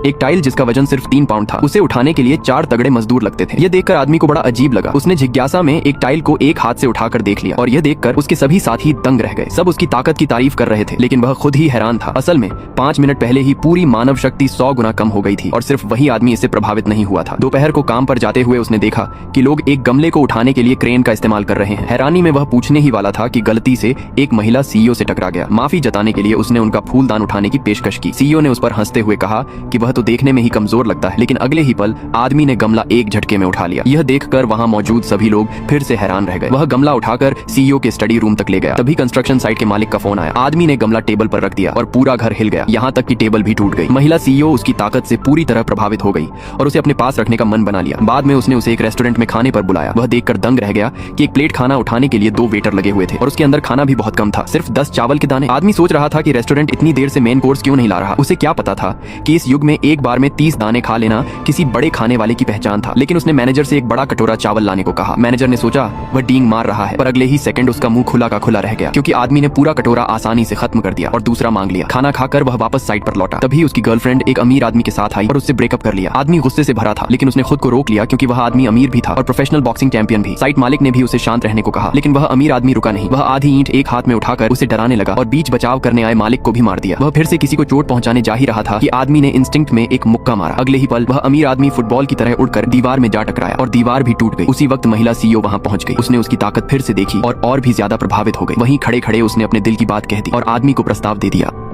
एक टाइल जिसका वजन सिर्फ 3 पाउंड था, उसे उठाने के लिए 4 तगड़े मजदूर लगते थे। यह देखकर आदमी को बड़ा अजीब लगा। उसने जिज्ञासा में एक टाइल को एक हाथ से उठाकर देख लिया और यह देखकर उसके सभी साथी दंग रह गए। सब उसकी ताकत की तारीफ कर रहे थे, लेकिन वह खुद ही हैरान था। असल में 5 मिनट पहले ही पूरी मानव शक्ति 100 गुना कम हो गई थी और सिर्फ वही आदमी इससे प्रभावित नहीं हुआ था। दोपहर को काम पर जाते हुए उसने देखा कि लोग एक गमले को उठाने के लिए क्रेन का इस्तेमाल कर रहे हैं। हैरानी में वह पूछने ही वाला था कि गलती से एक महिला सीईओ से टकरा गया। माफी जताने के लिए उसने उनका फूलदान उठाने की पेशकश की। सीईओ ने उस पर हंसते हुए कहा कि वह तो देखने में ही कमजोर लगता है, लेकिन अगले ही पल आदमी ने गमला एक झटके में उठा लिया। यह देखकर वहां मौजूद सभी लोग फिर से हैरान रह गए। वह गमला उठाकर सीईओ के स्टडी रूम तक ले गया। तभी कंस्ट्रक्शन साइट के मालिक का फोन आया। आदमी ने गमला टेबल पर रख दिया और पूरा घर हिल गया, यहाँ तक कि टेबल भी टूट गई। महिला सीईओ उसकी ताकत से पूरी तरह प्रभावित हो गई और उसे अपने पास रखने का मन बना लिया। बाद में उसने उसे एक रेस्टोरेंट में खाने पर बुलाया। वह देखकर दंग रह गया कि एक प्लेट खाना उठाने के लिए 2 वेटर लगे हुए थे और उसके अंदर खाना भी बहुत कम था, सिर्फ 10 चावल के दाने। आदमी सोच रहा था कि रेस्टोरेंट इतनी देर से मेन कोर्स क्यों नहीं ला रहा। उसे क्या पता था कि इस युग में एक बार में 30 दाने खा लेना किसी बड़े खाने वाले की पहचान था। लेकिन उसने मैनेजर से एक बड़ा कटोरा चावल लाने को कहा। मैनेजर ने सोचा वह डींग मार रहा है, पर अगले ही सेकंड उसका मुंह खुला का खुला रह गया, क्योंकि आदमी ने पूरा कटोरा आसानी से खत्म कर दिया और दूसरा मांग लिया। खाना खाकर वह वापस साइट पर लौटा। तभी उसकी गर्लफ्रेंड एक अमीर आदमी के साथ आई और उससे ब्रेकअप कर लिया। आदमी गुस्से से भरा था, लेकिन उसने खुद को रोक लिया, क्योंकि वह आदमी अमीर भी था और प्रोफेशनल बॉक्सिंग चैंपियन भी। साइट मालिक ने भी उसे शांत रहने को कहा, लेकिन वह अमीर आदमी रुका नहीं। वह आधी ईंट एक हाथ में उठाकर उसे डराने लगा और बीच बचाव करने आए मालिक को भी मार दिया। वह फिर से किसी को चोट पहुंचाने जा ही रहा था कि आदमी ने इंस्टिंक्ट में एक मुक्का मारा। अगले ही पल वह अमीर आदमी फुटबॉल की तरह उड़कर दीवार में जा टकराया और दीवार भी टूट गई। उसी वक्त महिला सीईओ वहां पहुंच गई। उसने उसकी ताकत फिर से देखी और भी ज्यादा प्रभावित हो गई। वहीं खड़े खड़े उसने अपने दिल की बात कह दी और आदमी को प्रस्ताव दे दिया।